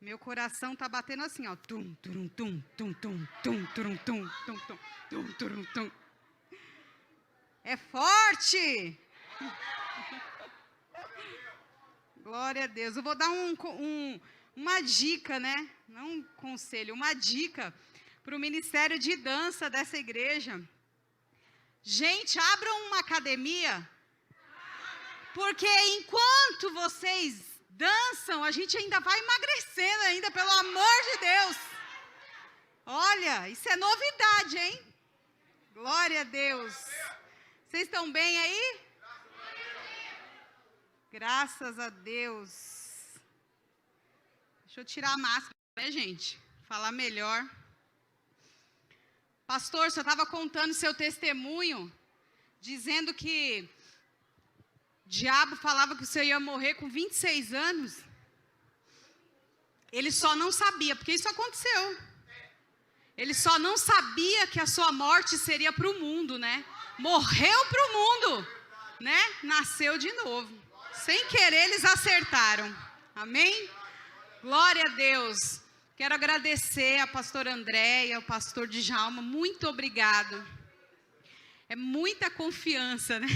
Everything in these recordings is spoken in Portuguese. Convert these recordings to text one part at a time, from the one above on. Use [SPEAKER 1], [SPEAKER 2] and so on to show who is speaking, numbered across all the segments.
[SPEAKER 1] Meu coração tá batendo assim, ó. Tum, turum, tum, tum, tum, tum, turum, tum, tum, tum, tum, turum, tum. É forte! Glória a Deus. Eu vou dar uma dica, né? Não um conselho, uma dica para o ministério de dança dessa igreja. Gente, abram uma academia, porque enquanto vocês dançam, a gente ainda vai emagrecendo ainda, pelo amor de Deus. Olha, isso é novidade, hein? Glória a Deus. Vocês estão bem aí? Graças a Deus. Deixa eu tirar a máscara, né, gente? Falar melhor. Pastor, você estava contando seu testemunho, dizendo que o diabo falava que você ia morrer com 26 anos. Ele só não sabia, porque isso aconteceu. Ele só não sabia que a sua morte seria para o mundo, né? Morreu para o mundo, né? Nasceu de novo. Sem querer, eles acertaram. Amém? Glória a Deus. Quero agradecer a pastora Andréia, ao pastor Djalma. Muito obrigado. É muita confiança, né?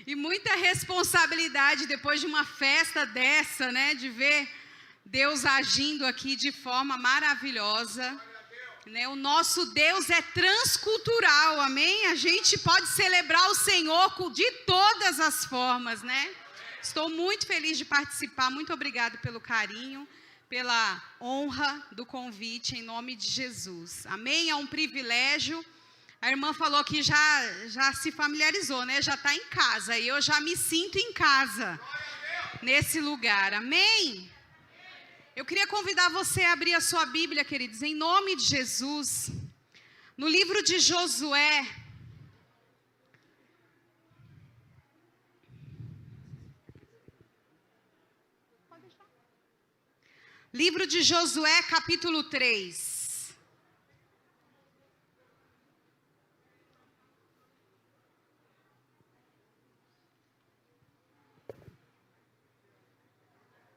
[SPEAKER 1] E muita responsabilidade depois de uma festa dessa, né? De ver Deus agindo aqui de forma maravilhosa. Né? O nosso Deus é transcultural, amém? A gente pode celebrar o Senhor de todas as formas, né? Estou muito feliz de participar, muito obrigado pelo carinho, pela honra do convite, em nome de Jesus. Amém? É um privilégio. A irmã falou que já se familiarizou, né? Já está em casa, e eu já me sinto em casa, nesse lugar, amém? Eu queria convidar você a abrir a sua Bíblia, queridos, em nome de Jesus, no livro de Josué. Livro de Josué, capítulo 3.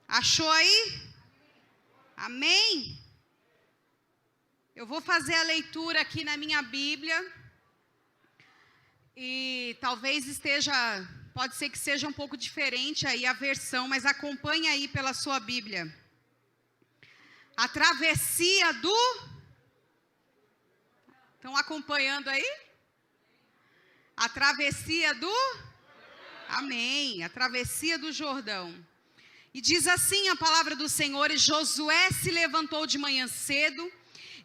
[SPEAKER 1] Achou aí? Amém? Eu vou fazer a leitura aqui na minha Bíblia. E talvez pode ser que seja um pouco diferente aí a versão, mas acompanhe aí pela sua Bíblia. A travessia do... Estão acompanhando aí? A travessia do... Amém. A travessia do Jordão. E diz assim a palavra do Senhor: e Josué se levantou de manhã cedo,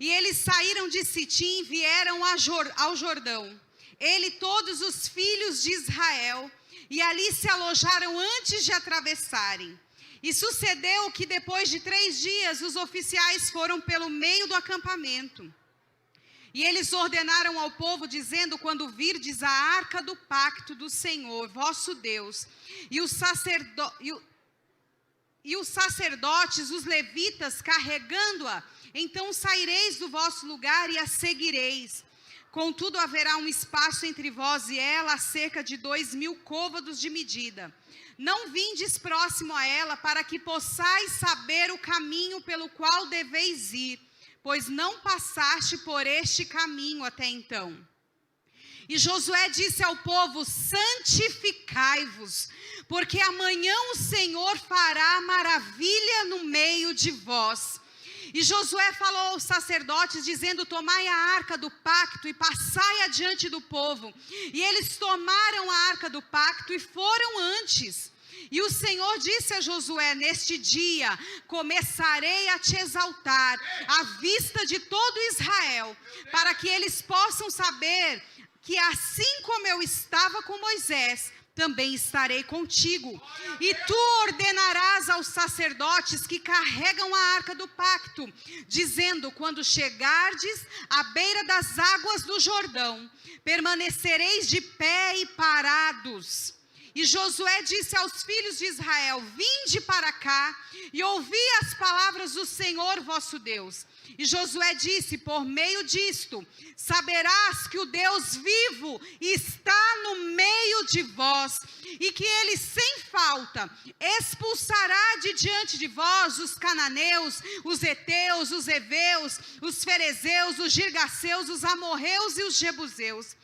[SPEAKER 1] e eles saíram de Sitim e vieram ao Jordão. Ele e todos os filhos de Israel, e ali se alojaram antes de atravessarem. E sucedeu que depois de 3 dias os oficiais foram pelo meio do acampamento. E eles ordenaram ao povo, dizendo: quando virdes a arca do pacto do Senhor, vosso Deus, e os sacerdotes, os levitas, carregando-a, então saireis do vosso lugar e a seguireis. Contudo, haverá um espaço entre vós e ela, cerca de 2.000 côvados de medida. Não vindes próximo a ela, para que possais saber o caminho pelo qual deveis ir, pois não passaste por este caminho até então. E Josué disse ao povo: santificai-vos, porque amanhã o Senhor fará maravilha no meio de vós. E Josué falou aos sacerdotes, dizendo: tomai a arca do pacto e passai adiante do povo. E eles tomaram a arca do pacto e foram antes. E o Senhor disse a Josué: neste dia começarei a te exaltar à vista de todo Israel, para que eles possam saber que assim como eu estava com Moisés, também estarei contigo. E tu ordenarás aos sacerdotes que carregam a arca do pacto, dizendo: quando chegardes à beira das águas do Jordão, permanecereis de pé e parados. E Josué disse aos filhos de Israel: vinde para cá e ouvi as palavras do Senhor vosso Deus. E Josué disse: por meio disto, saberás que o Deus vivo está no meio de vós, e que ele sem falta expulsará de diante de vós os cananeus, os heteus, os heveus, os ferezeus, os girgaceus, os amorreus e os jebuseus.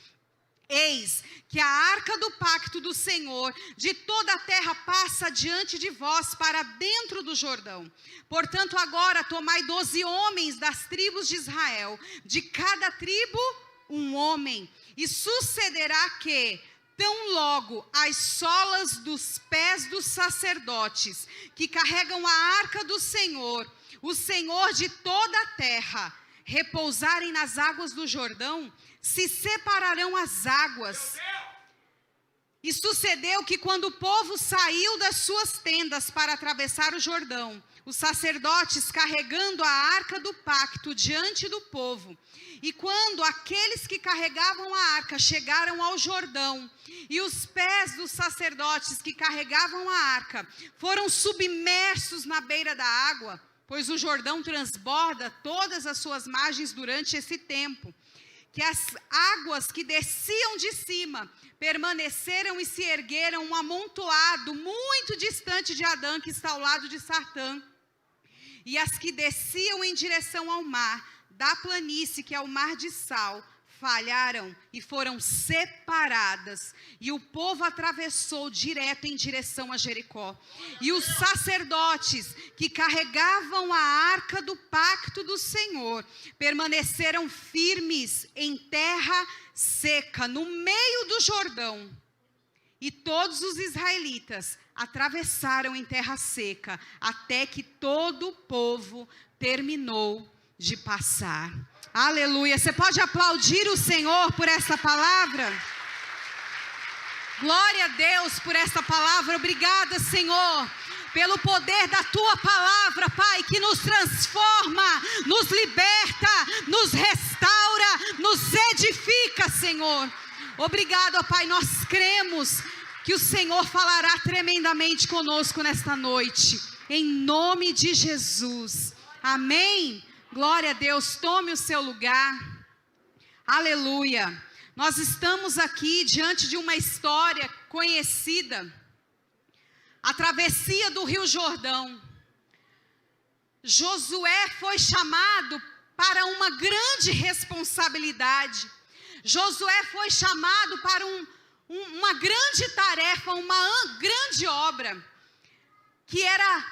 [SPEAKER 1] Eis que a arca do pacto do Senhor de toda a terra passa diante de vós para dentro do Jordão. Portanto, agora tomai 12 homens das tribos de Israel, de cada tribo um homem. E sucederá que, tão logo as solas dos pés dos sacerdotes, que carregam a arca do Senhor, o Senhor de toda a terra, repousarem nas águas do Jordão, se separarão as águas. E sucedeu que quando o povo saiu das suas tendas para atravessar o Jordão, os sacerdotes carregando a arca do pacto diante do povo, e quando aqueles que carregavam a arca chegaram ao Jordão, e os pés dos sacerdotes que carregavam a arca foram submersos na beira da água, pois o Jordão transborda todas as suas margens durante esse tempo, que as águas que desciam de cima permaneceram e se ergueram um amontoado muito distante de Adã, que está ao lado de Sartã. E as que desciam em direção ao mar, da planície, que é o mar de sal, falharam e foram separadas. E o povo atravessou direto em direção a Jericó. E os sacerdotes que carregavam a arca do pacto do Senhor permaneceram firmes em terra seca, no meio do Jordão. E todos os israelitas atravessaram em terra seca, até que todo o povo terminou de passar. Aleluia. Você pode aplaudir o Senhor por essa palavra? Glória a Deus por essa palavra. Obrigada, Senhor, pelo poder da tua palavra, Pai, que nos transforma, nos liberta, nos restaura, nos edifica, Senhor. Obrigado, ó Pai, nós cremos que o Senhor falará tremendamente conosco nesta noite, em nome de Jesus. Amém. Glória a Deus. Tome o seu lugar. Aleluia. Nós estamos aqui diante de uma história conhecida, a travessia do Rio Jordão. Josué foi chamado para uma grande responsabilidade. Josué foi chamado para uma grande tarefa, uma grande obra, que era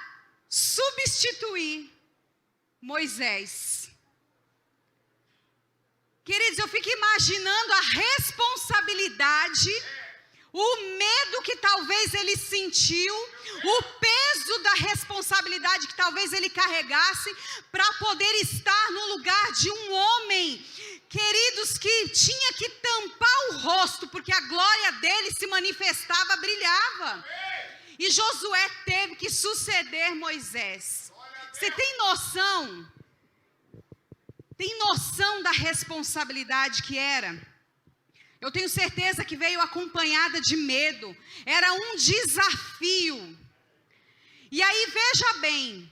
[SPEAKER 1] substituir Moisés. Queridos, eu fico imaginando a responsabilidade, o medo que talvez ele sentiu, o peso da responsabilidade que talvez ele carregasse, para poder estar no lugar de um homem, queridos, que tinha que tampar o rosto, porque a glória dele se manifestava, brilhava. E Josué teve que suceder Moisés. Você tem noção? Tem noção da responsabilidade que era? Eu tenho certeza que veio acompanhada de medo. Era um desafio. E aí veja bem,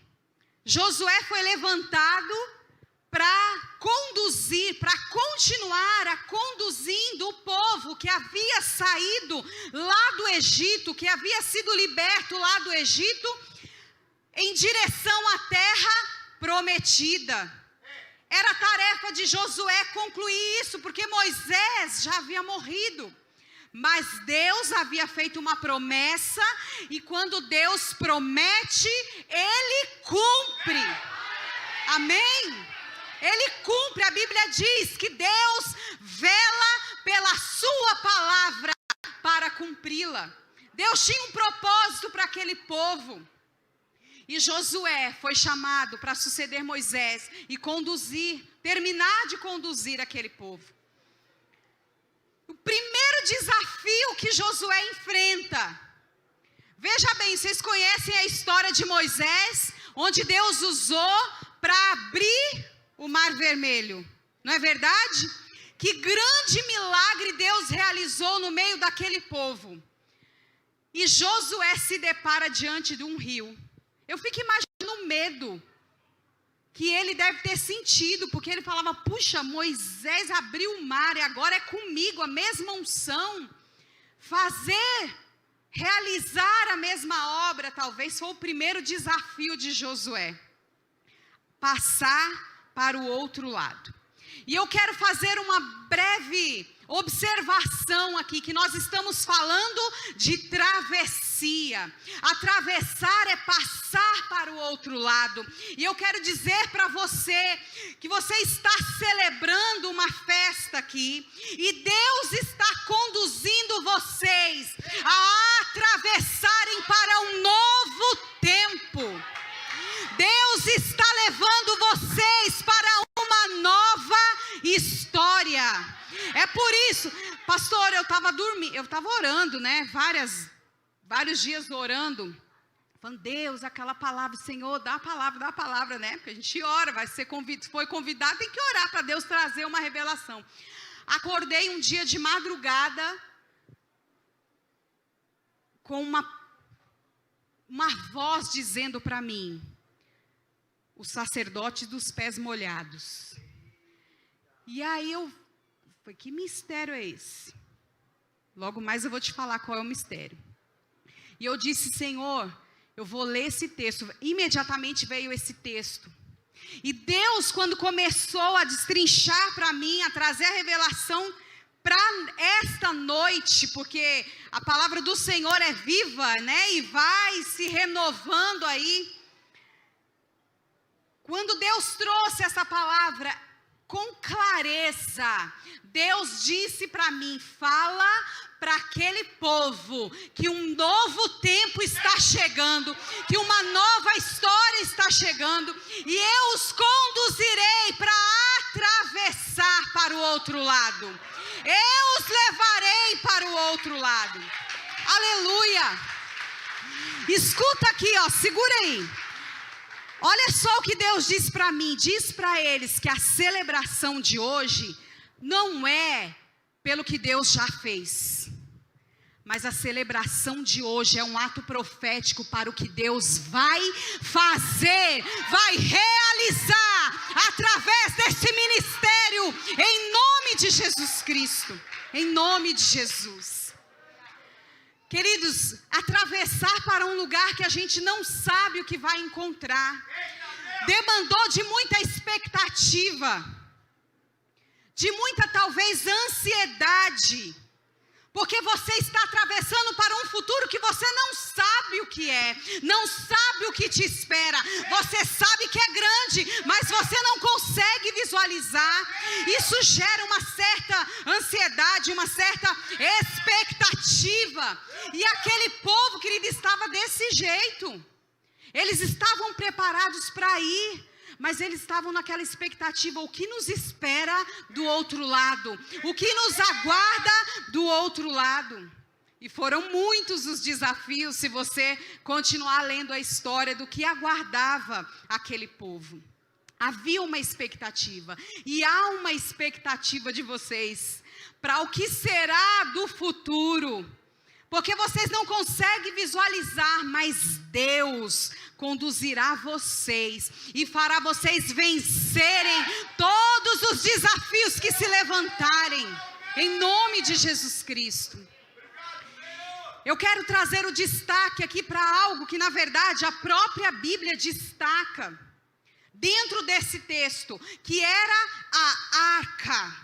[SPEAKER 1] Josué foi levantado para conduzir, para continuar conduzindo o povo que havia saído lá do Egito, que havia sido liberto lá do Egito, em direção à terra prometida. Era a tarefa de Josué concluir isso, porque Moisés já havia morrido. Mas Deus havia feito uma promessa, e quando Deus promete, Ele cumpre. Amém? Ele cumpre. A Bíblia diz que Deus vela pela sua palavra para cumpri-la. Deus tinha um propósito para aquele povo. E Josué foi chamado para suceder Moisés e terminar de conduzir aquele povo. O primeiro desafio que Josué enfrenta. Veja bem, vocês conhecem a história de Moisés, onde Deus usou para abrir o Mar Vermelho. Não é verdade? Que grande milagre Deus realizou no meio daquele povo. E Josué se depara diante de um rio. Eu fico imaginando o medo que ele deve ter sentido, porque ele falava, puxa, Moisés abriu o mar e agora é comigo, a mesma unção. Realizar a mesma obra, talvez foi o primeiro desafio de Josué. Passar para o outro lado. E eu quero fazer uma breve observação aqui, que nós estamos falando de travessia. Atravessar é passar para o outro lado. E eu quero dizer para você que você está celebrando uma festa aqui, e Deus está conduzindo vocês a atravessarem para um novo tempo. Deus está levando vocês para uma nova história. É por isso, pastor, eu estava orando, né? Vários dias orando, falando, Deus, aquela palavra, Senhor, dá a palavra, né? Porque a gente ora, foi convidado, tem que orar para Deus trazer uma revelação. Acordei um dia de madrugada com uma voz dizendo para mim, o sacerdote dos pés molhados. E aí eu falei, que mistério é esse? Logo mais eu vou te falar qual é o mistério. E eu disse, Senhor, eu vou ler esse texto. Imediatamente veio esse texto. E Deus, quando começou a destrinchar para mim, a trazer a revelação para esta noite, porque a palavra do Senhor é viva, né? E vai se renovando aí. Quando Deus trouxe essa palavra com clareza, Deus disse para mim, fala para aquele povo que um novo tempo está chegando, que uma nova história está chegando, e eu os conduzirei para atravessar para o outro lado. Eu os levarei para o outro lado. Aleluia! Escuta aqui, ó, segura aí. Olha só o que Deus diz para mim. Diz para eles que a celebração de hoje não é pelo que Deus já fez, mas a celebração de hoje é um ato profético para o que Deus vai fazer, vai realizar através desse ministério, em nome de Jesus Cristo, em nome de Jesus. Queridos, atravessar para um lugar que a gente não sabe o que vai encontrar, demandou de muita expectativa, de muita talvez ansiedade, porque você está atravessando para um futuro que você não sabe o que é, não sabe o que te espera. Você sabe que é grande, mas você não consegue visualizar. Isso gera uma certa ansiedade, uma certa expectativa. E aquele povo, querido, estava desse jeito. Eles estavam preparados para ir, mas eles estavam naquela expectativa, o que nos espera do outro lado, o que nos aguarda do outro lado. E foram muitos os desafios, se você continuar lendo a história do que aguardava aquele povo. Havia uma expectativa, e há uma expectativa de vocês, para o que será do futuro. Porque vocês não conseguem visualizar, mas Deus conduzirá vocês e fará vocês vencerem todos os desafios que se levantarem, em nome de Jesus Cristo. Eu quero trazer o destaque aqui para algo que, na verdade, a própria Bíblia destaca dentro desse texto, que era a arca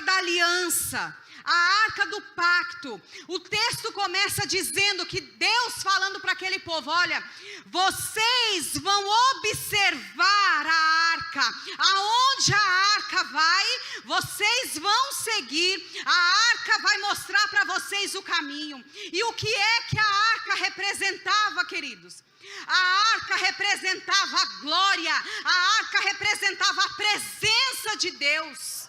[SPEAKER 1] da aliança, a arca do pacto. O texto começa dizendo que Deus falando para aquele povo, olha, vocês vão observar a arca, aonde a arca vai, vocês vão seguir, a arca vai mostrar para vocês o caminho. E o que é que a arca representava, queridos? A arca representava a glória, a arca representava a presença de Deus.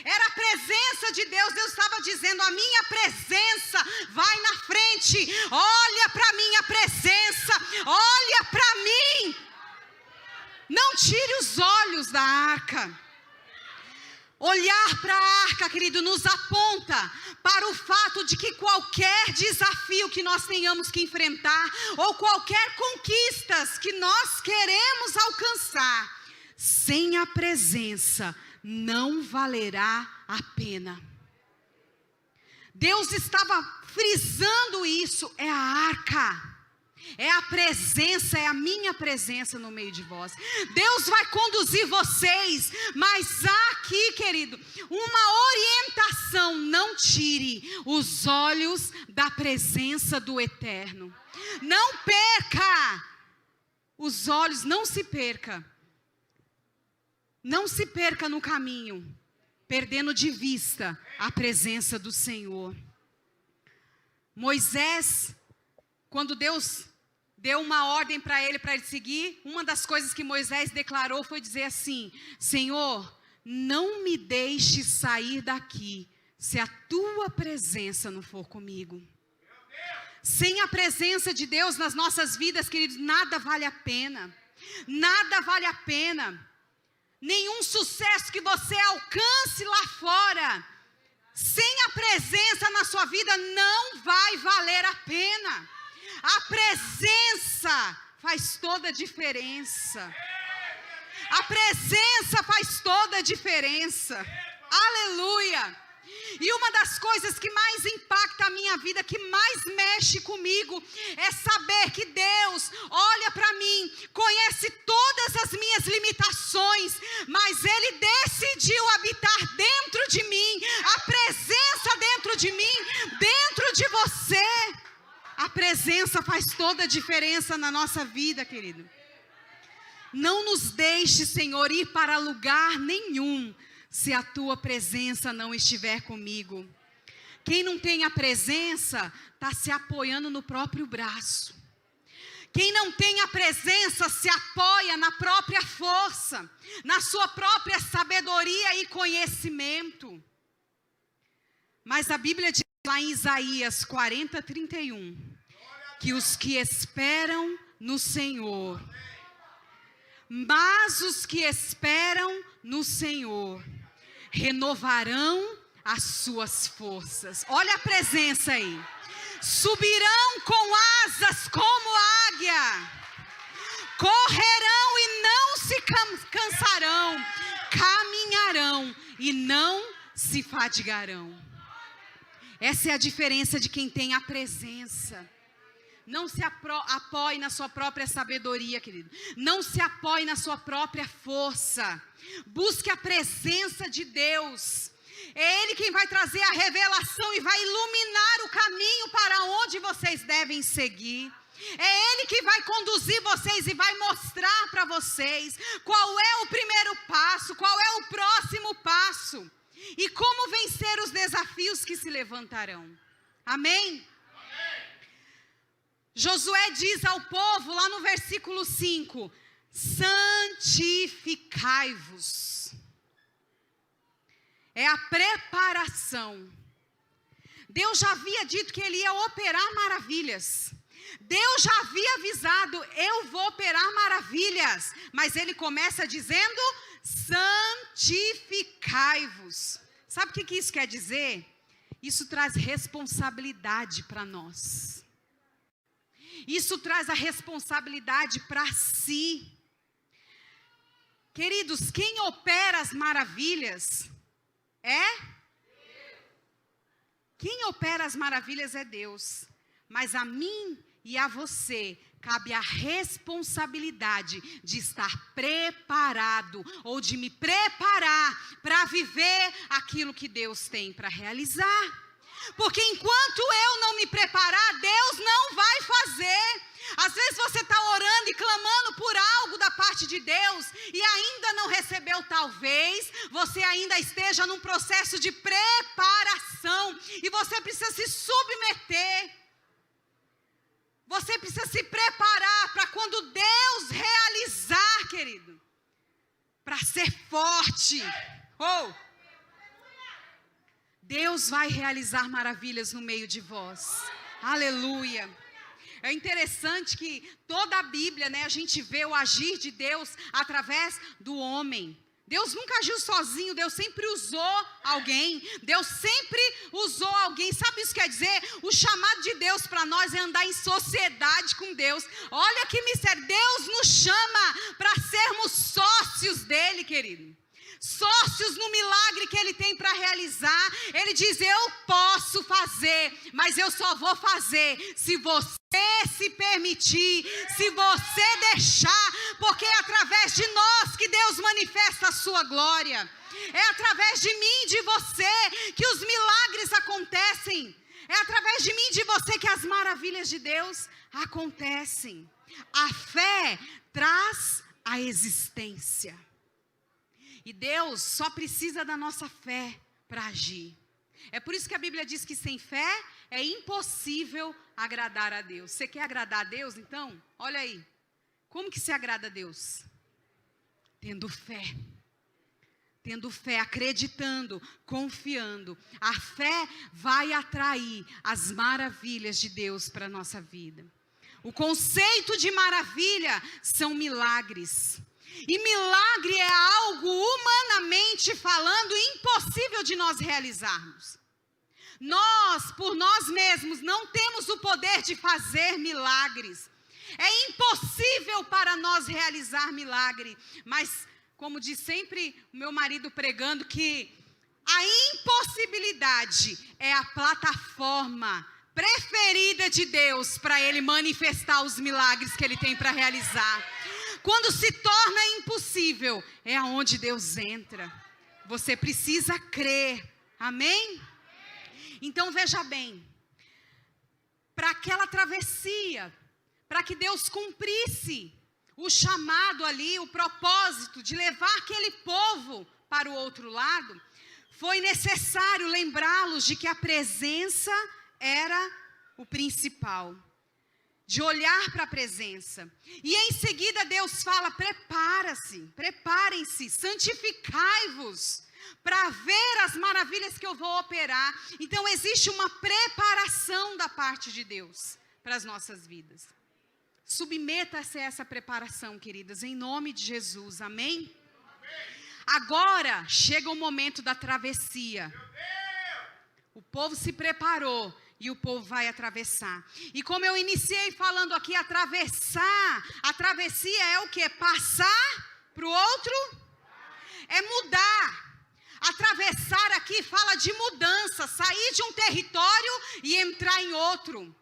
[SPEAKER 1] Era a presença de Deus. Deus estava dizendo, a minha presença vai na frente, olha para a minha presença, olha para mim, não tire os olhos da arca. Olhar para a arca, querido, nos aponta para o fato de que qualquer desafio que nós tenhamos que enfrentar, ou qualquer conquistas que nós queremos alcançar, sem a presença, não valerá a pena. Deus estava frisando isso, é a arca. É a presença, é a minha presença no meio de vós. Deus vai conduzir vocês, mas aqui, querido, uma orientação: não tire os olhos da presença do Eterno. Não perca os olhos, não se perca. Não se perca no caminho, perdendo de vista a presença do Senhor. Moisés, quando Deus deu uma ordem para ele seguir, uma das coisas que Moisés declarou foi dizer assim: Senhor, não me deixe sair daqui, se a tua presença não for comigo. Sem a presença de Deus nas nossas vidas, queridos, nada vale a pena. Nada vale a pena. Nenhum sucesso que você alcance lá fora, sem a presença na sua vida, não vai valer a pena. A presença faz toda a diferença. A presença faz toda a diferença. Aleluia! E uma das coisas que mais impacta a minha vida, que mais mexe comigo, é saber que Deus olha para mim, conhece todas as minhas limitações, mas Ele decidiu habitar dentro de mim, a presença dentro de mim, dentro de você. A presença faz toda a diferença na nossa vida, querido. Não nos deixe, Senhor, ir para lugar nenhum, se a tua presença não estiver comigo. Quem não tem a presença, está se apoiando no próprio braço. Quem não tem a presença, se apoia na própria força, na sua própria sabedoria e conhecimento. Mas a Bíblia diz lá em Isaías 40:31, que os que esperam no Senhor, mas os que esperam no Senhor, renovarão as suas forças. Olha a presença aí. Subirão com asas como águia, correrão e não se cansarão, caminharão e não se fadigarão. Essa é a diferença de quem tem a presença. Não se apoie na sua própria sabedoria, querido. Não se apoie na sua própria força. Busque a presença de Deus. É Ele quem vai trazer a revelação e vai iluminar o caminho para onde vocês devem seguir. É Ele que vai conduzir vocês e vai mostrar para vocês qual é o primeiro passo, qual é o próximo passo e como vencer os desafios que se levantarão. Amém? Josué diz ao povo, lá no versículo 5, santificai-vos. É a preparação. Deus já havia dito que Ele ia operar maravilhas. Deus já havia avisado, eu vou operar maravilhas. Mas Ele começa dizendo, santificai-vos. Sabe o que isso quer dizer? Isso traz responsabilidade para nós. Isso traz a responsabilidade para si. Queridos, quem opera as maravilhas é? Quem opera as maravilhas é Deus. Mas a mim e a você cabe a responsabilidade de estar preparado, ou de me preparar para viver aquilo que Deus tem para realizar. Porque enquanto eu não me preparar, Deus não vai fazer. Às vezes você está orando e clamando por algo da parte de Deus e ainda não recebeu, talvez você ainda esteja num processo de preparação e você precisa se submeter. Você precisa se preparar para quando Deus realizar, querido, para ser forte. Deus vai realizar maravilhas no meio de vós. Aleluia. É interessante que toda a Bíblia, a gente vê o agir de Deus através do homem. Deus nunca agiu sozinho, Deus sempre usou alguém. Deus sempre usou alguém. Sabe o que isso quer dizer? O chamado de Deus para nós é andar em sociedade com Deus. Olha que mistério, Deus nos chama para sermos sócios dele, querido. Sócios no milagre que ele tem para realizar. Ele diz, eu posso fazer, mas eu só vou fazer se você se permitir, se você deixar, porque é através de nós que Deus manifesta a sua glória. É através de mim e de você que os milagres acontecem. É através de mim e de você que as maravilhas de Deus acontecem. A fé traz a existência. E Deus só precisa da nossa fé para agir. É por isso que a Bíblia diz que sem fé é impossível agradar a Deus. Você quer agradar a Deus, então? Olha aí. Como que se agrada a Deus? Tendo fé. Tendo fé, acreditando, confiando. A fé vai atrair as maravilhas de Deus para a nossa vida. O conceito de maravilha são milagres. E milagre é algo, humanamente falando, impossível de nós realizarmos. Nós, por nós mesmos, não temos o poder de fazer milagres. É impossível para nós realizar milagre. Mas, como diz sempre o meu marido pregando, que a impossibilidade é a plataforma preferida de Deus para Ele manifestar os milagres que Ele tem para realizar. Quando se torna impossível, é aonde Deus entra. Você precisa crer. Amém? Então veja bem. Para aquela travessia, para que Deus cumprisse o chamado ali, o propósito de levar aquele povo para o outro lado, foi necessário lembrá-los de que a presença era o principal. De olhar para a presença. E em seguida Deus fala, preparem-se, santificai-vos, para ver as maravilhas que eu vou operar. Então existe uma preparação da parte de Deus para as nossas vidas. Submeta-se a essa preparação, queridas, em nome de Jesus, amém? Agora chega o momento da travessia. O povo se preparou. E o povo vai atravessar. E como eu iniciei falando aqui, a travessia é o quê? Passar para o outro? É mudar. Atravessar aqui fala de mudança, sair de um território e entrar em outro.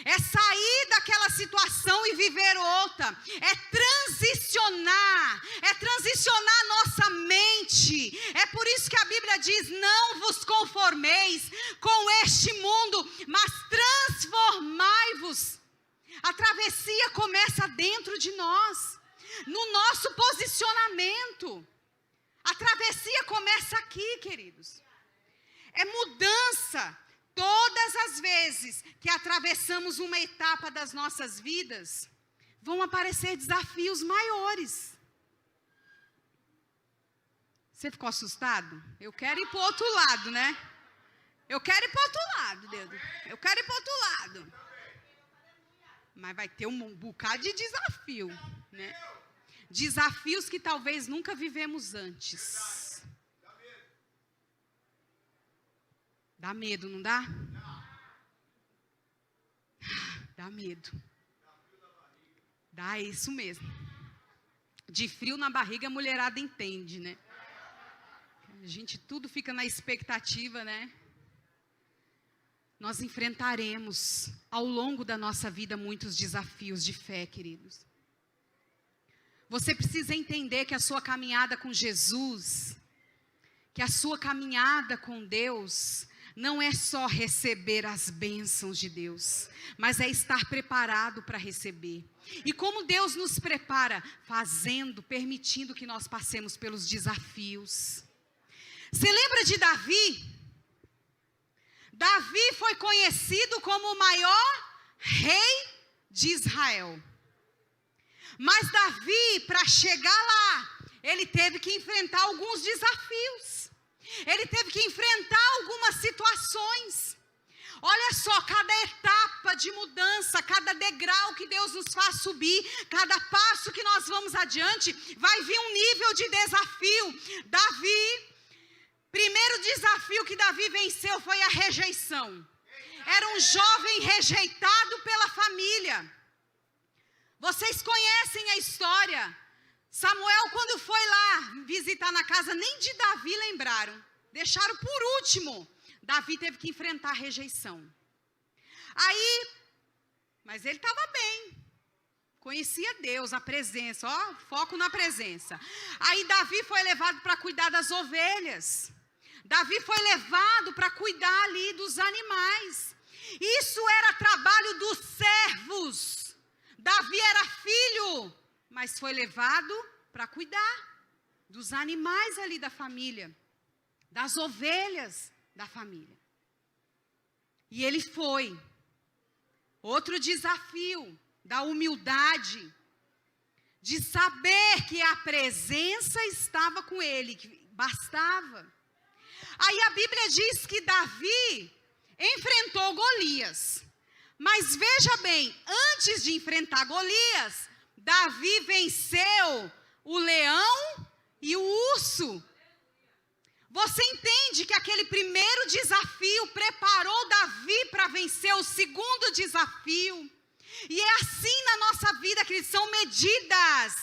[SPEAKER 1] É sair daquela situação e viver outra. É transicionar a nossa mente. É por isso que a Bíblia diz, não vos conformeis com este mundo, mas transformai-vos. A travessia começa dentro de nós, no nosso posicionamento. A travessia começa aqui, queridos. É mudança. Todas as vezes que atravessamos uma etapa das nossas vidas, vão aparecer desafios maiores. Você ficou assustado? Eu quero ir para o outro lado, né? Eu quero ir para o outro lado, Deus. Eu quero ir para o outro lado. Mas vai ter um bocado de desafio, né? Desafios que talvez nunca vivemos antes. Dá medo, não dá? Dá medo. Dá isso mesmo. De frio na barriga a mulherada entende, né? A gente tudo fica na expectativa, né? Nós enfrentaremos ao longo da nossa vida muitos desafios de fé, queridos. Você precisa entender que a sua caminhada com Jesus, que a sua caminhada com Deus, não é só receber as bênçãos de Deus, mas é estar preparado para receber. E como Deus nos prepara? Fazendo, permitindo que nós passemos pelos desafios. Você lembra de Davi? Davi foi conhecido como o maior rei de Israel. Mas Davi, para chegar lá, ele teve que enfrentar alguns desafios. Ele teve que enfrentar algumas situações. Olha só, cada etapa de mudança, cada degrau que Deus nos faz subir, cada passo que nós vamos adiante, vai vir um nível de desafio. Primeiro desafio que Davi venceu foi a rejeição. Era um jovem rejeitado pela família. Vocês conhecem a história. Samuel, quando foi lá visitar na casa, nem de Davi lembraram. Deixaram por último. Davi teve que enfrentar a rejeição. Mas ele estava bem. Conhecia Deus, a presença. Foco na presença. Aí Davi foi levado para cuidar das ovelhas. Davi foi levado para cuidar ali dos animais. Isso era trabalho dos servos. Davi era filho, mas foi levado para cuidar dos animais ali da família, das ovelhas da família. E ele foi. Outro desafio da humildade, de saber que a presença estava com ele, que bastava. Aí a Bíblia diz que Davi enfrentou Golias. Mas veja bem, antes de enfrentar Golias, Davi venceu o leão e o urso. Você entende que aquele primeiro desafio preparou Davi para vencer o segundo desafio? E é assim na nossa vida, queridos, são medidas,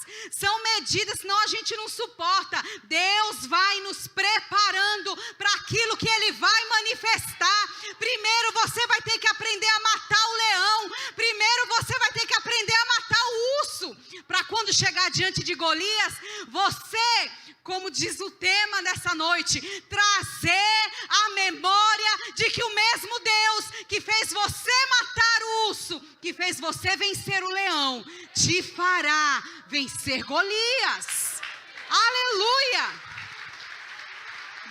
[SPEAKER 1] senão a gente não suporta. Deus vai nos preparando para aquilo que Ele vai manifestar. Primeiro você vai ter que aprender a matar o leão, primeiro você vai ter que aprender a matar o urso, para quando chegar diante de Golias, você, como diz o tema dessa noite, trazer a memória de que o mesmo Deus que fez você matar o urso, que fez você vencer o leão, te fará vencer Golias. Aleluia!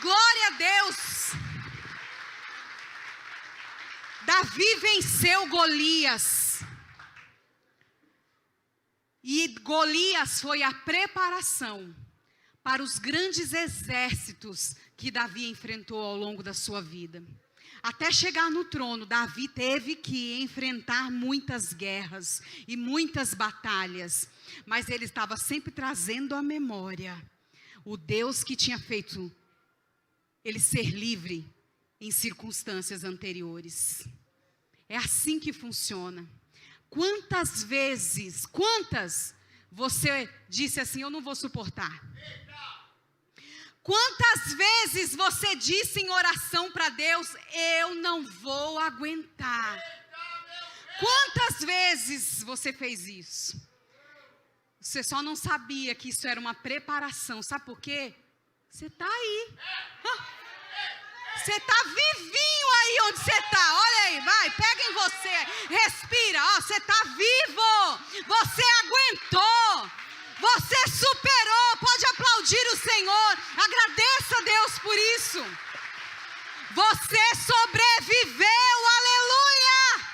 [SPEAKER 1] Glória a Deus! Davi venceu Golias. E Golias foi a preparação para os grandes exércitos que Davi enfrentou ao longo da sua vida. Até chegar no trono, Davi teve que enfrentar muitas guerras e muitas batalhas. Mas ele estava sempre trazendo à memória o Deus que tinha feito ele ser livre em circunstâncias anteriores. É assim que funciona. Quantas você disse assim, eu não vou suportar? Quantas vezes você disse em oração para Deus, eu não vou aguentar? Quantas vezes você fez isso? Você só não sabia que isso era uma preparação. Sabe por quê? Você está aí. Você está vivinho aí onde você está. Olha aí, vai, pega em você. Respira, você está vivo. Você aguentou. Você superou, pode aplaudir o Senhor, agradeça a Deus por isso. Você sobreviveu, aleluia!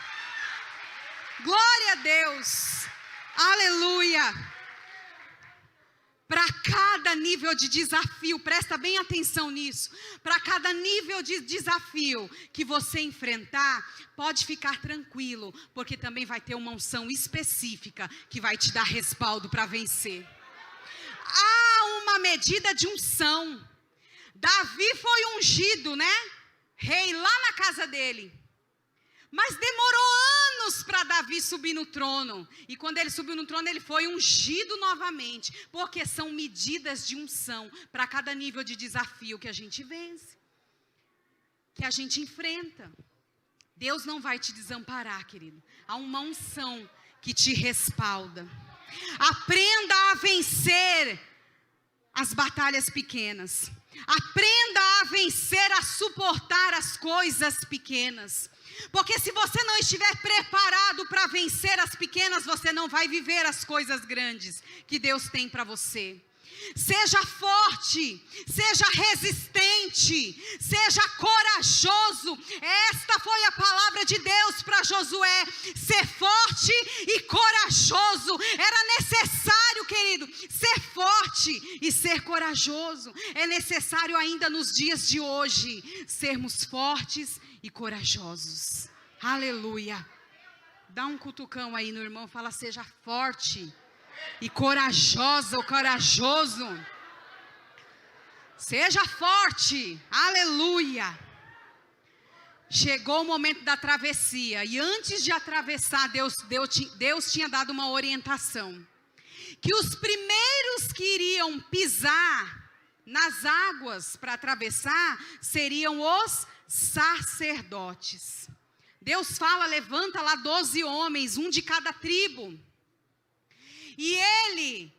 [SPEAKER 1] Glória a Deus, aleluia! Para cada nível de desafio, presta bem atenção nisso, para cada nível de desafio que você enfrentar, pode ficar tranquilo, porque também vai ter uma unção específica que vai te dar respaldo para vencer. Há uma medida de unção. Davi foi ungido, né? Rei lá na casa dele. Mas demorou anos para Davi subir no trono. E quando ele subiu no trono, ele foi ungido novamente. Porque são medidas de unção para cada nível de desafio que a gente vence, que a gente enfrenta. Deus não vai te desamparar, querido. Há uma unção que te respalda. Aprenda a vencer as batalhas pequenas. Aprenda a vencer, a suportar as coisas pequenas. Porque se você não estiver preparado para vencer as pequenas, você não vai viver as coisas grandes que Deus tem para você. Seja forte, seja resistente, seja corajoso. Esta foi a palavra de Deus para Josué. Ser forte e corajoso. Era necessário, querido, ser forte e ser corajoso. É necessário ainda nos dias de hoje sermos fortes e corajosos. Aleluia. Dá um cutucão aí no irmão, fala: seja forte e corajosa ou corajoso. Seja forte. Aleluia. Chegou o momento da travessia. E antes de atravessar, Deus tinha dado uma orientação. Que os primeiros que iriam pisar nas águas para atravessar seriam os sacerdotes. Deus fala: levanta lá 12 homens, um de cada tribo. E ele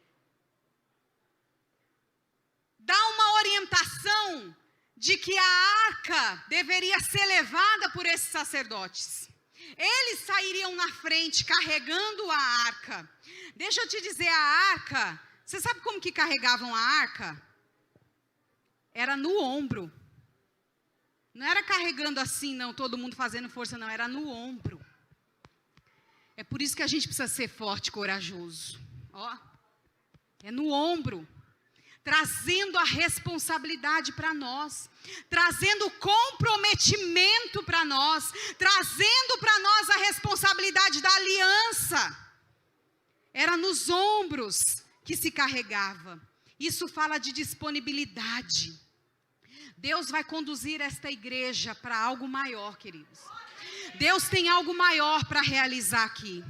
[SPEAKER 1] dá uma orientação de que a arca deveria ser levada por esses sacerdotes. Eles sairiam na frente carregando a arca. Deixa eu te dizer, a arca, você sabe como que carregavam a arca? Era no ombro. Não era carregando assim, não, todo mundo fazendo força, não, era no ombro. É por isso que a gente precisa ser forte e corajoso. Ó, é no ombro. Trazendo a responsabilidade para nós, trazendo comprometimento para nós, trazendo para nós a responsabilidade da aliança. Era nos ombros que se carregava. Isso fala de disponibilidade. Deus vai conduzir esta igreja para algo maior, queridos. Deus tem algo maior para realizar aqui.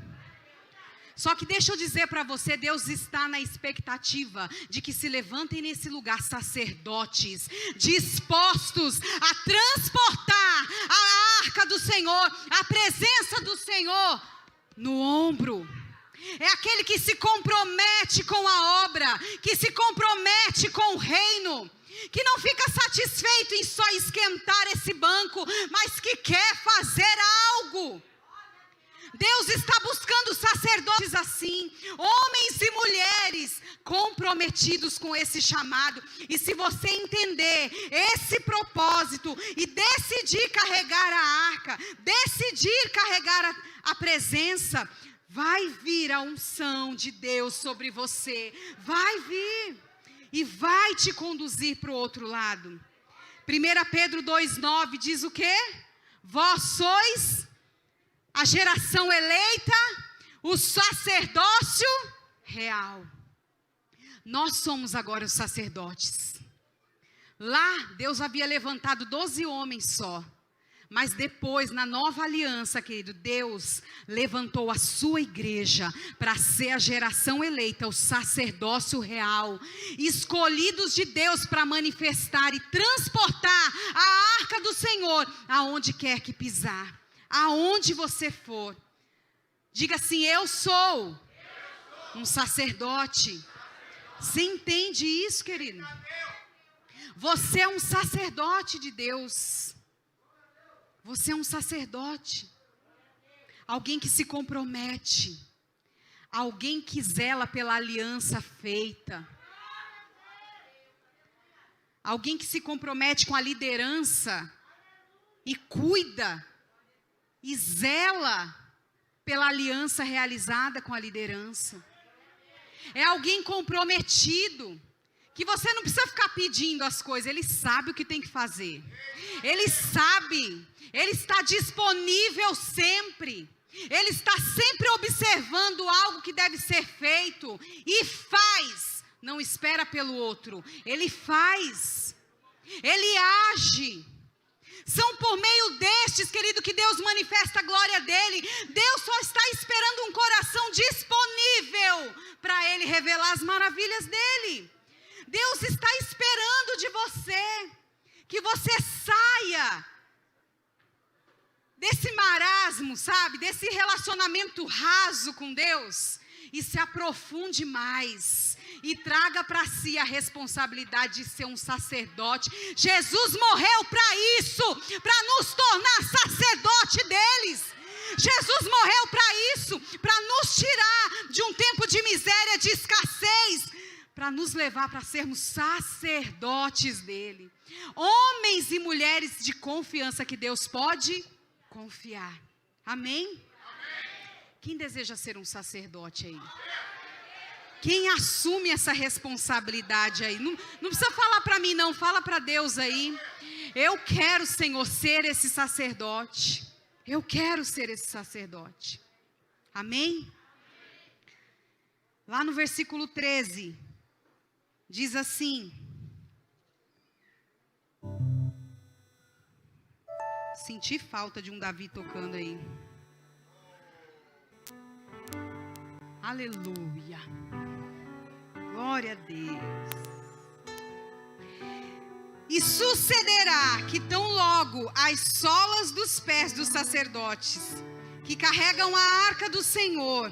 [SPEAKER 1] Só que deixa eu dizer para você, Deus está na expectativa de que se levantem nesse lugar sacerdotes, dispostos a transportar a arca do Senhor, a presença do Senhor no ombro. É aquele que se compromete com a obra, que se compromete com o reino, que não fica satisfeito em só esquentar esse banco, mas que quer fazer algo. Deus está buscando sacerdotes assim, homens e mulheres comprometidos com esse chamado. E se você entender esse propósito e decidir carregar a arca, decidir carregar a presença, vai vir a unção de Deus sobre você. Vai vir e vai te conduzir para o outro lado. 1 Pedro 2,9 diz o quê? Vós sois a geração eleita, o sacerdócio real. Nós somos agora os sacerdotes. Lá, Deus havia levantado 12 homens só. Mas depois, na nova aliança, querido, Deus levantou a sua igreja para ser a geração eleita, o sacerdócio real, escolhidos de Deus para manifestar e transportar a arca do Senhor aonde quer que pisar, aonde você for. Diga assim: eu sou um sacerdote. Você entende isso, querido? Você é um sacerdote de Deus. Você é um sacerdote, alguém que se compromete, alguém que zela pela aliança feita, alguém que se compromete com a liderança e cuida e zela pela aliança realizada com a liderança. É alguém comprometido, que você não precisa ficar pedindo as coisas, ele sabe o que tem que fazer. Ele sabe, ele está disponível sempre. Ele está sempre observando algo que deve ser feito e faz. Não espera pelo outro, ele faz. Ele age. São por meio destes, querido, que Deus manifesta a glória dele. Deus só está esperando um coração disponível para ele revelar as maravilhas dele. Deus está esperando de você que você saia desse marasmo, sabe? Desse relacionamento raso com Deus e se aprofunde mais e traga para si a responsabilidade de ser um sacerdote. Jesus morreu para isso, para nos tornar sacerdote deles. Jesus morreu para isso, para nos tirar de um tempo de miséria, de escassez, para nos levar para sermos sacerdotes dele. Homens e mulheres de confiança que Deus pode confiar. Amém? Amém. Quem deseja ser um sacerdote aí? Quem assume essa responsabilidade aí? Não precisa falar para mim não, fala para Deus aí. Eu quero, Senhor, ser esse sacerdote. Eu quero ser esse sacerdote. Amém? Lá no versículo 13, diz assim: senti falta de um Davi tocando aí. Aleluia. Glória a Deus. E sucederá que tão logo as solas dos pés dos sacerdotes, que carregam a arca do Senhor,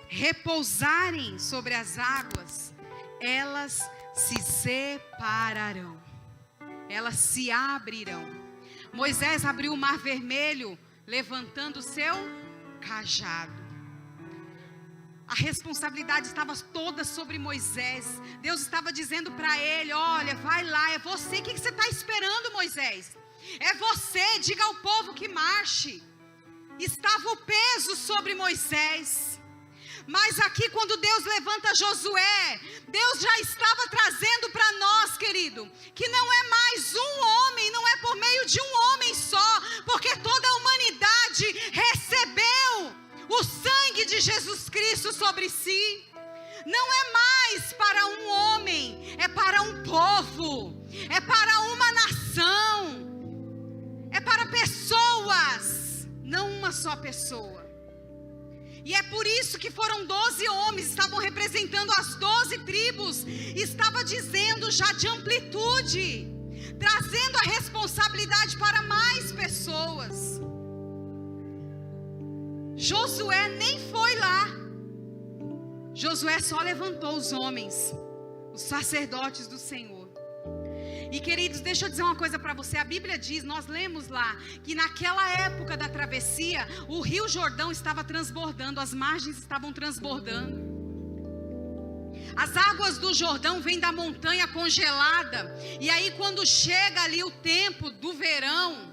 [SPEAKER 1] repousarem sobre as águas, elas se separarão, elas se abrirão. Moisés abriu o mar vermelho, levantando o seu cajado. A responsabilidade estava toda sobre Moisés. Deus estava dizendo para ele: olha, vai lá, é você. O que você está esperando, Moisés? É você, diga ao povo que marche. Estava o peso sobre Moisés. Mas aqui, quando Deus levanta Josué, Deus já estava trazendo para nós, querido, que não é mais um homem, não é por meio de um homem só, porque toda a humanidade recebeu o sangue de Jesus Cristo sobre si. Não é mais para um homem, é para um povo, é para uma nação, é para pessoas, não uma só pessoa. E é por isso que foram 12 homens, estavam representando as 12 tribos, estava dizendo já de amplitude, trazendo a responsabilidade para mais pessoas. Josué nem foi lá. Josué só levantou os homens, os sacerdotes do Senhor. E queridos, deixa eu dizer uma coisa para você. A Bíblia diz, nós lemos lá, que naquela época da travessia, o rio Jordão estava transbordando, as margens estavam transbordando. As águas do Jordão vêm da montanha congelada. E aí quando chega ali o tempo do verão,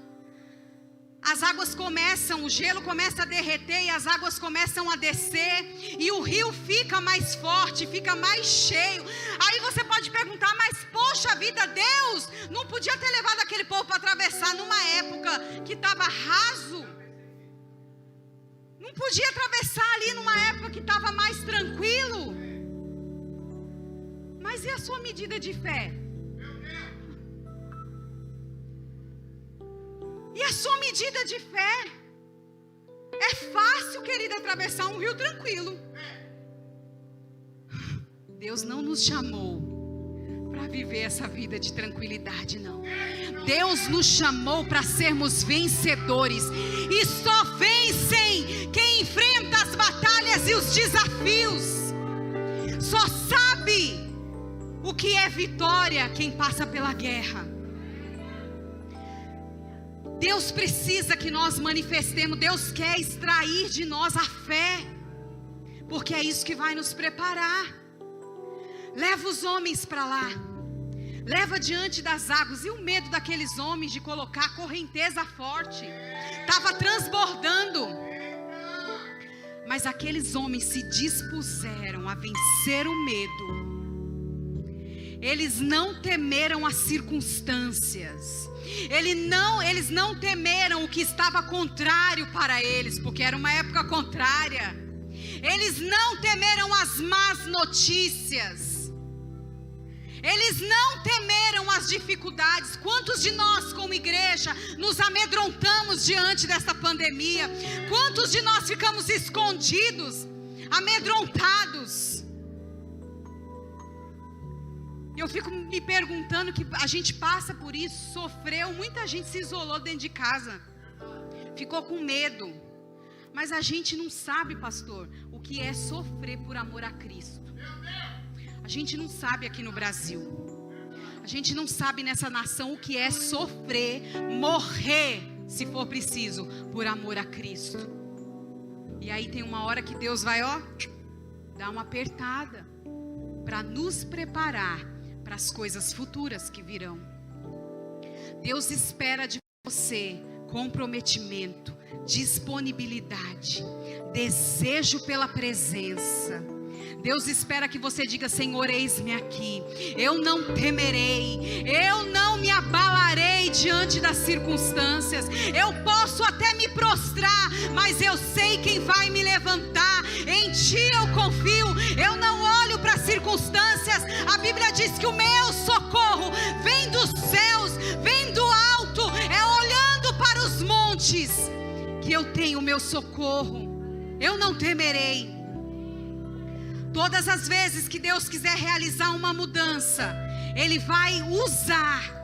[SPEAKER 1] as águas começam, o gelo começa a derreter e as águas começam a descer, e o rio fica mais forte, fica mais cheio. Aí você pode perguntar, mas poxa vida, Deus não podia ter levado aquele povo para atravessar numa época que estava raso? Não podia atravessar ali numa época que estava mais tranquilo? Mas e a sua medida de fé? E a sua medida de fé? É fácil, querida, atravessar um rio tranquilo. Deus não nos chamou para viver essa vida de tranquilidade, não. Deus nos chamou para sermos vencedores. E só vencem quem enfrenta as batalhas e os desafios. Só sabe o que é vitória quem passa pela guerra. Deus precisa que nós manifestemos, Deus quer extrair de nós a fé, porque é isso que vai nos preparar. Leva os homens para lá, leva diante das águas. E o medo daqueles homens de colocar a correnteza forte, estava transbordando. Mas aqueles homens se dispuseram a vencer o medo. Eles não temeram as circunstâncias. Eles não temeram o que estava contrário para eles, porque era uma época contrária. Eles não temeram as más notícias. Eles não temeram as dificuldades. Quantos de nós como igreja nos amedrontamos diante dessa pandemia? Quantos de nós ficamos escondidos, amedrontados? Eu fico me perguntando que a gente passa por isso, sofreu, muita gente se isolou dentro de casa, ficou com medo. Mas a gente não sabe, pastor, o que é sofrer por amor a Cristo. A gente não sabe aqui no Brasil. A gente não sabe nessa nação o que é sofrer, morrer, se for preciso, por amor a Cristo. E aí tem uma hora que Deus vai, dar uma apertada para nos preparar para as coisas futuras que virão. Deus espera de você comprometimento, disponibilidade, desejo pela presença. Deus espera que você diga: Senhor, eis-me aqui, eu não temerei, eu não me abalarei temerei diante das circunstâncias. Eu posso até me prostrar, mas eu sei quem vai me levantar. Em Ti eu confio. Eu não olho para as circunstâncias. A Bíblia diz que o meu socorro vem dos céus, vem do alto. É olhando para os montes que eu tenho o meu socorro. Eu não temerei. Todas as vezes que Deus quiser realizar uma mudança, Ele vai usar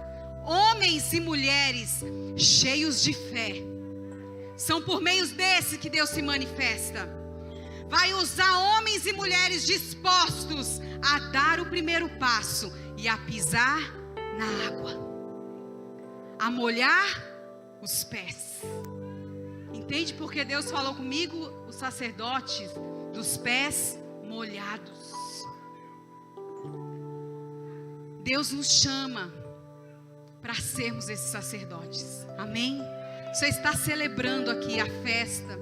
[SPEAKER 1] homens e mulheres cheios de fé. São por meios desse que Deus se manifesta. Vai usar homens e mulheres dispostos a dar o primeiro passo e a pisar na água, a molhar os pés. Entende porque Deus falou comigo, os sacerdotes dos pés molhados? Deus nos chama para sermos esses sacerdotes. Amém? Você está celebrando aqui a festa.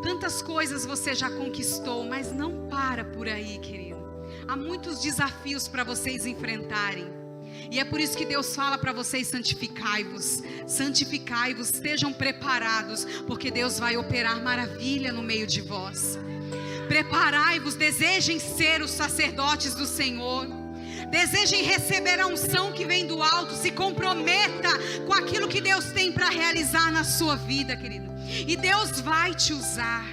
[SPEAKER 1] Tantas coisas você já conquistou, mas não para por aí, querido. Há muitos desafios para vocês enfrentarem. E é por isso que Deus fala para vocês: santificai-vos, santificai-vos, estejam preparados, porque Deus vai operar maravilha no meio de vós. Preparai-vos, desejem ser os sacerdotes do Senhor. Desejem receber a unção que vem do alto. Se comprometa com aquilo que Deus tem para realizar na sua vida, querido. E Deus vai te usar.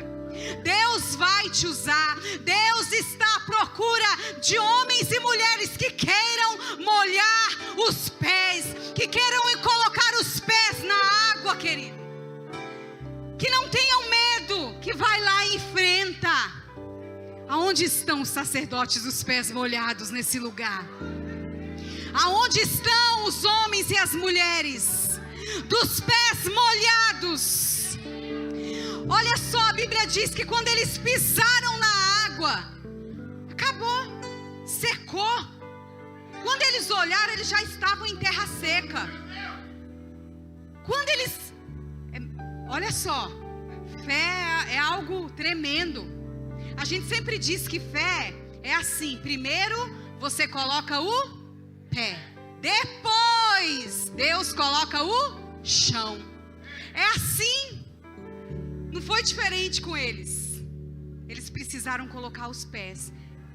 [SPEAKER 1] Deus vai te usar. Deus está à procura de homens e mulheres que queiram molhar os pés, que queiram colocar os pés na água, querido. Que não tenham medo, que vai lá e enfrenta. Aonde estão os sacerdotes dos pés molhados nesse lugar? Aonde estão os homens e as mulheres dos pés molhados? Olha só, a Bíblia diz que quando eles pisaram na água, acabou, secou. Quando eles olharam, eles já estavam em terra seca. Quando eles... Olha só, fé é algo tremendo. A gente sempre diz que fé é assim: primeiro você coloca o pé, depois Deus coloca o chão. É assim. Não foi diferente com eles. Eles precisaram colocar os pés.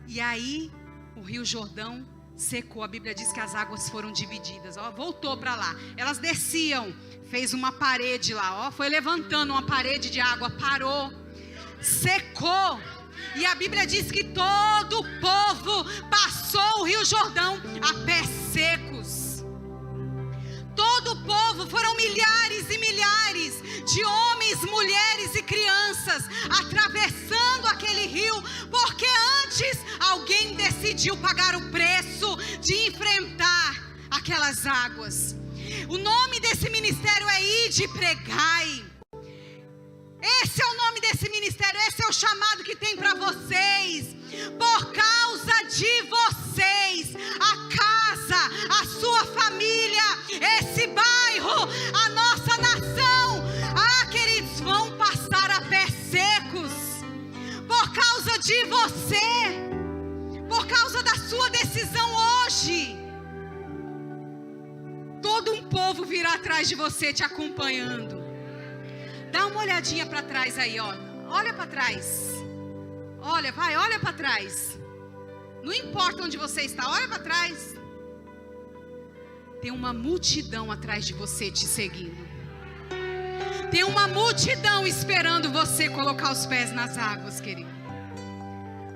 [SPEAKER 1] E aí o Rio Jordão secou. A Bíblia diz que as águas foram divididas. Ó, voltou para lá. Elas desciam, fez uma parede lá. Ó, foi levantando uma parede de água, parou, secou. E a Bíblia diz que todo o povo passou o Rio Jordão a pés secos. Todo o povo, foram milhares e milhares de homens, mulheres e crianças atravessando aquele rio, porque antes alguém decidiu pagar o preço de enfrentar aquelas águas. O nome desse ministério é Ide e Pregai. Esse é o nome desse ministério, esse é o chamado que tem para vocês. Por causa de vocês, a casa, a sua família, esse bairro, a nossa nação, queridos, vão passar a pés secos. Por causa de você, por causa da sua decisão hoje. Todo um povo virá atrás de você te acompanhando. Dá uma olhadinha para trás aí, ó. Olha para trás. Olha, vai, olha para trás. Não importa onde você está, olha para trás. Tem uma multidão atrás de você te seguindo. Tem uma multidão esperando você colocar os pés nas águas, querido.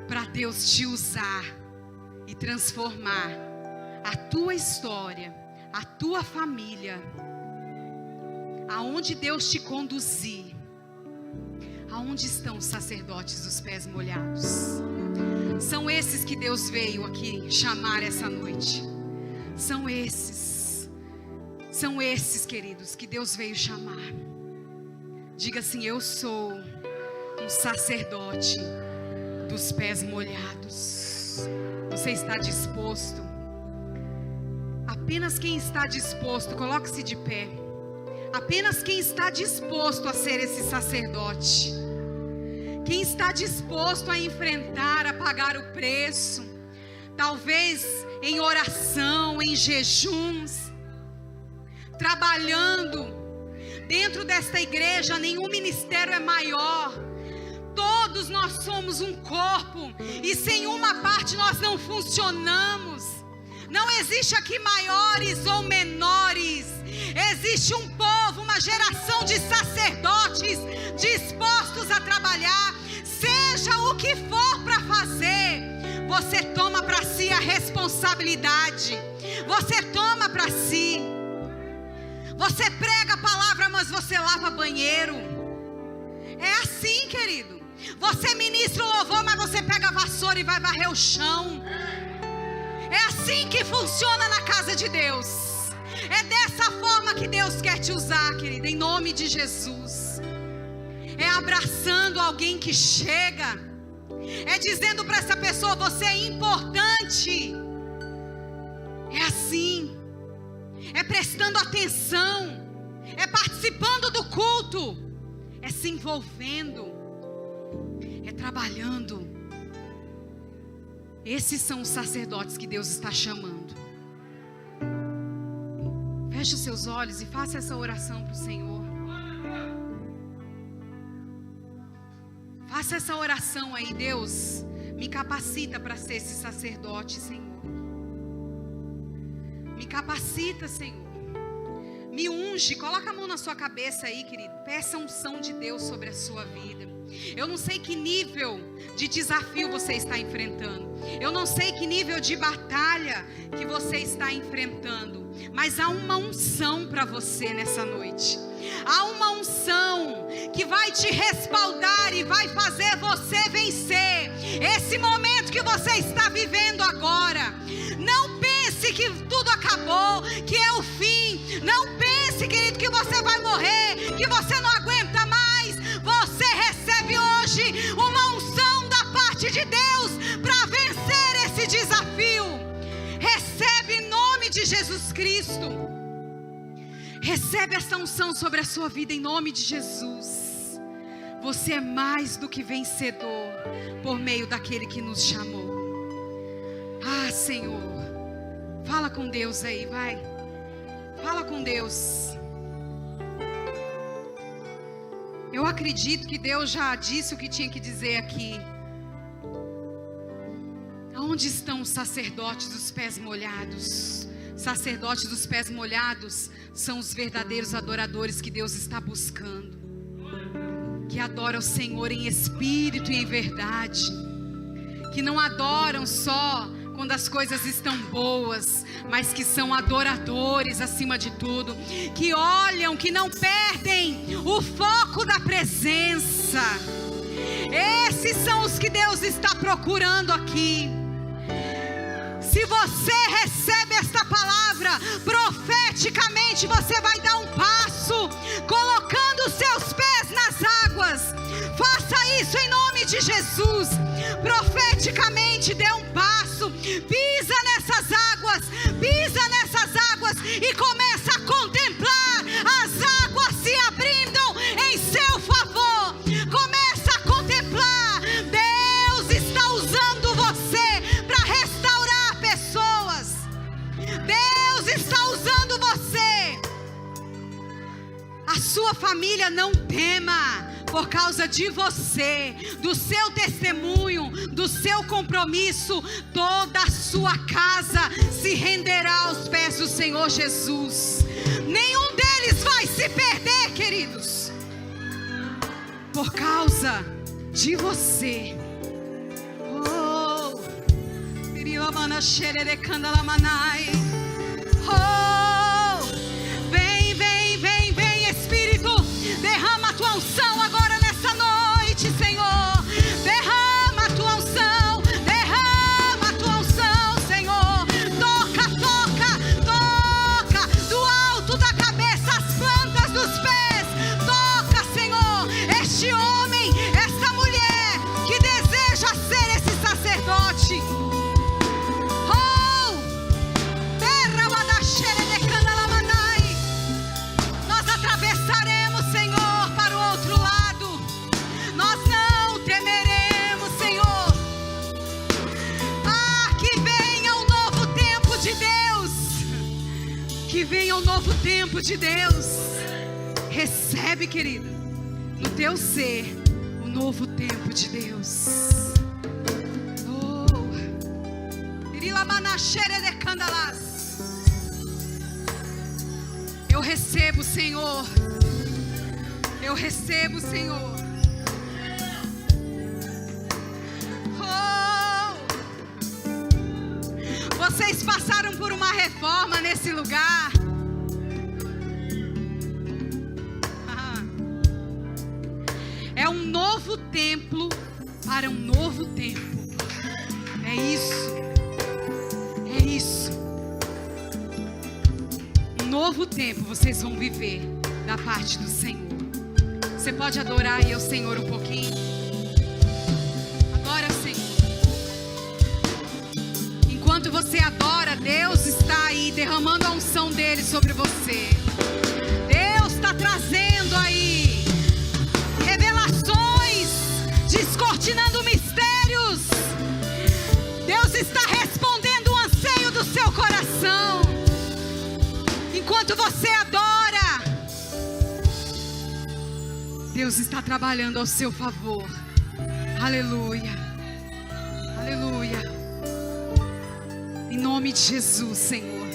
[SPEAKER 1] Para Deus te usar e transformar a tua história, a tua família. Aonde Deus te conduzir, aonde estão os sacerdotes dos pés molhados? São esses que Deus veio aqui chamar essa noite. São esses, queridos, que Deus veio chamar. Diga assim: eu sou um sacerdote dos pés molhados. Você está disposto? Apenas quem está disposto, coloque-se de pé. Apenas quem está disposto a ser esse sacerdote, quem está disposto a enfrentar, a pagar o preço, talvez em oração, em jejuns, trabalhando. Dentro desta igreja, nenhum ministério é maior. Todos nós somos um corpo, e sem uma parte nós não funcionamos. Não existe aqui maiores ou menores. Existe um povo, uma geração de sacerdotes dispostos a trabalhar. Seja o que for para fazer, você toma para si a responsabilidade. Você toma para si. Você prega a palavra, mas você lava banheiro. É assim, querido. Você ministra o louvor, mas você pega a vassoura e vai varrer o chão. É assim que funciona na casa de Deus. É dessa forma que Deus quer te usar, querida, em nome de Jesus. É abraçando alguém que chega. É dizendo para essa pessoa: você é importante. É assim. É prestando atenção. É participando do culto. É se envolvendo. É trabalhando. Esses são os sacerdotes que Deus está chamando. Feche os seus olhos e faça essa oração para o Senhor. Faça essa oração aí. Deus, me capacita para ser esse sacerdote, Senhor. Me capacita, Senhor. Me unge. Coloca a mão na sua cabeça aí, querido. Peça a unção de Deus sobre a sua vida. Eu não sei que nível de desafio você está enfrentando. Eu não sei que nível de batalha que você está enfrentando. Mas há uma unção para você nessa noite. Há uma unção que vai te respaldar e vai fazer você vencer esse momento que você está vivendo agora. Não pense que tudo acabou, que é o fim. Não pense, querido, que você vai morrer, que você não aguenta mais. Você recebe hoje uma unção da parte de Deus para vencer esse desafio. Recebe em nome de Jesus Cristo. Recebe essa unção sobre a sua vida em nome de Jesus. Você é mais do que vencedor por meio daquele que nos chamou. Ah, Senhor, fala com Deus aí, vai. Fala com Deus. Eu acredito que Deus já disse o que tinha que dizer aqui. Aonde estão os sacerdotes dos pés molhados? Sacerdotes dos pés molhados são os verdadeiros adoradores que Deus está buscando. Que adoram o Senhor em espírito e em verdade. Que não adoram só quando as coisas estão boas, mas que são adoradores acima de tudo. Que olham, que não perdem o foco da presença. Esses são os que Deus está procurando aqui. Se você recebe esta palavra profeticamente, você vai dar um passo, colocando os seus pés nas águas. Faça isso em nome de Jesus. Profeticamente dê um passo, pisa nessas águas e começa a contemplar as águas se abrindo em seu favor. Começa a contemplar. Deus está usando você para restaurar pessoas. Deus está usando você. A sua família não tema. Por causa de você, do seu testemunho, do seu compromisso, toda a sua casa se renderá aos pés do Senhor Jesus. Nenhum deles vai se perder, queridos, por causa de você. Oh, vem, Espírito, derrama a tua unção agora. Senhor, derrama a tua unção, Senhor. Toca, do alto da cabeça às plantas dos pés. Toca, Senhor, este homem, esta mulher que deseja ser esse sacerdote. Oh, derrama da xereca. novo tempo de Deus. Recebe, querida, no teu ser, o novo tempo de Deus. Oh, eu recebo, Senhor. Eu recebo, Senhor. Vocês passaram por uma reforma nesse lugar. É um novo templo para um novo tempo. É isso. É isso. Um novo tempo vocês vão viver da parte do Senhor. Você pode adorar aí ao Senhor um pouquinho? Adora o Senhor. Enquanto você adora, Deus está aí derramando a unção dele sobre você. Deus está trazendo aí revelações, descortinando mistérios. Deus está respondendo o anseio do seu coração. Enquanto você adora, Deus está trabalhando ao seu favor. Aleluia. Aleluia. Em nome de Jesus, Senhor.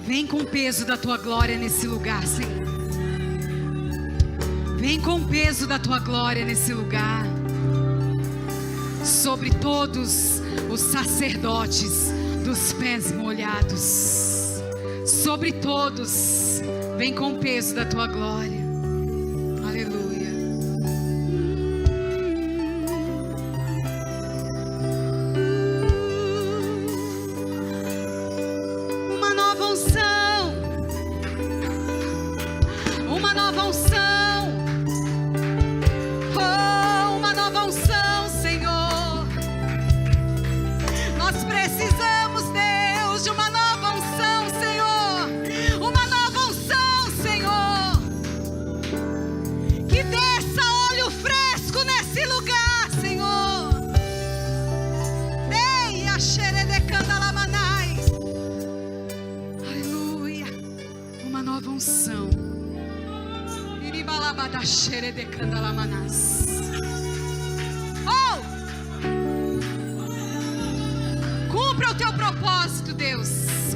[SPEAKER 1] Vem com o peso da tua glória nesse lugar, Senhor. Vem com o peso da tua glória nesse lugar. Sobre todos os sacerdotes dos pés molhados. Sobre todos. Vem com o peso da tua glória. Aleluia. Uma nova unção. Uma nova unção. Oh, uma nova unção, Senhor. Nós precisamos, Deus, de uma nova unção, Senhor. Uma nova unção, Senhor. Que desça óleo fresco nesse lugar, Senhor. Ei, a xeredecandalamanai. Aleluia. Uma nova unção. Iribalabada xeredecandalamanás. Oh! Cumpra o teu propósito, Deus.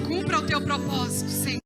[SPEAKER 1] Cumpra o teu propósito, Senhor.